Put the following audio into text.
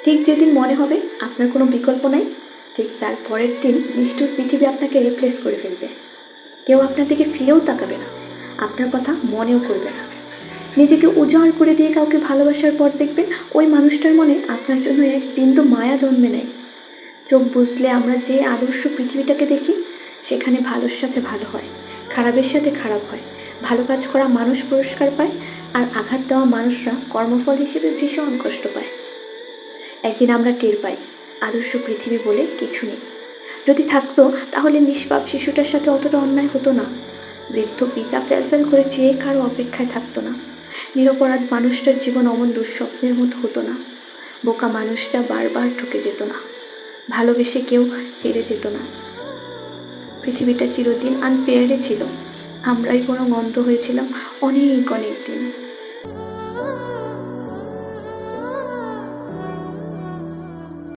ঠিক যেদিন মনে হবে আপনার কোনো বিকল্প নাই, ঠিক তার পরের দিন নিষ্ঠুর পৃথিবী আপনাকে রিপ্লেস করে ফেলবে। কেউ আপনার দিকে ফিরেও তাকাবে না, আপনার কথা মনেও করবে না। নিজেকে উজাড় করে দিয়ে কাউকে ভালোবাসার পর দেখবেন ওই মানুষটার মনে আপনার জন্য এক বিন্দু মায়া জন্মে নেয়। চোখ বুঝলে আমরা যে আদর্শ পৃথিবীটাকে দেখি, সেখানে ভালোর সাথে ভালো হয়, খারাপের সাথে খারাপ হয়। ভালো কাজ করা মানুষ পুরস্কার পায়, আর আঘাত দেওয়া মানুষরা কর্মফল হিসেবে ভীষণ কষ্ট পায়। একদিন আমরা টের পাই আদর্শ পৃথিবী বলে কিছু নেই। যদি থাকতো তাহলে নিষ্পাপ শিশুটার সাথে অতটা অন্যায় হতো না। বৃদ্ধ পিতা ফ্যালফ্যাল করে চেয়ে কারো অপেক্ষায় থাকতো না। নিরপরাধ মানুষটার জীবন অমন দুঃস্বপ্নের মতো হতো না। বোকা মানুষটা বারবার ঠকে যেত না। ভালোবেসে কেউ হেরে যেত না। পৃথিবীটা চিরদিন আনফেয়ারে ছিল। আমরাই বরং অন্ধ হয়েছিলাম অনেক অনেক দিন।